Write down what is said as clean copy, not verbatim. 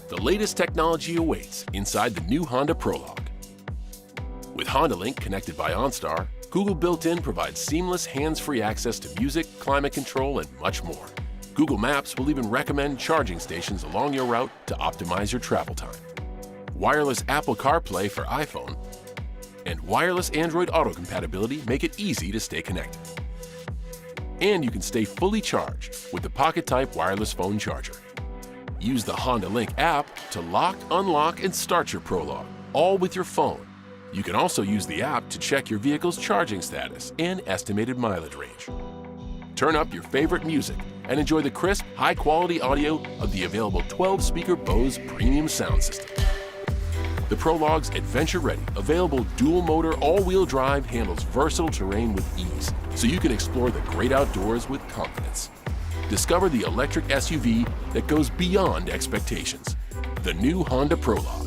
The latest technology awaits inside the new Honda Prologue. With Honda Link connected by OnStar, Google Built-in provides seamless hands-free access to music, climate control, and much more. Google Maps will even recommend charging stations along your route to optimize your travel time. Wireless Apple CarPlay for iPhone and wireless Android Auto compatibility make it easy to stay connected. And you can stay fully charged with the Pocket-type wireless phone charger. Use the Honda Link app to lock, unlock, and start your Prologue, all with your phone. You can also use the app to check your vehicle's charging status and estimated mileage range. Turn up your favorite music and enjoy the crisp, high-quality audio of the available 12-speaker Bose premium sound system. The Prologue's adventure-ready, available dual-motor all-wheel drive handles versatile terrain with ease, so you can explore the great outdoors with confidence. Discover the electric SUV that goes beyond expectations. The new Honda Prologue.